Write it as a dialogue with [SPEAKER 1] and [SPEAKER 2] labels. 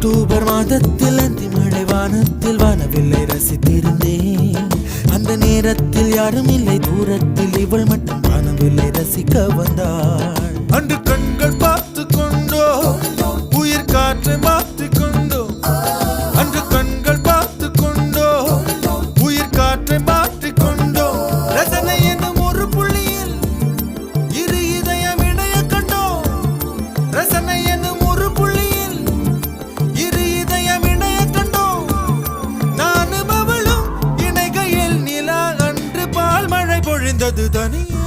[SPEAKER 1] October மாதத்தில் அந்தி மழை வானத்தில் வானவில்லை ரசித்திருந்தேன். அந்த நேரத்தில் யாரும் இல்லை தூரத்தில், இவள் மட்டும் வானவில்லை ரசிக்க வந்தாள். அன்று கண்கள் பார்த்து கொண்டோ உயிர் காற்றை மாற்றி கொண்டோ, அன்று கண்கள் பார்த்து கொண்டோ உயிர் காற்றை மாற்றி கொண்டோ, ரசனை என்னும் ஒரு புள்ளியில் இரு இதயம் இணைய கண்டோ, ரசனை என்னும் ஒரு புள்ளியில் இரு இதயம் இணைய கண்டோ, நானும் அவளும் இணைகையில் நிலா அன்று பால் மழை பொழிந்தது தனியே.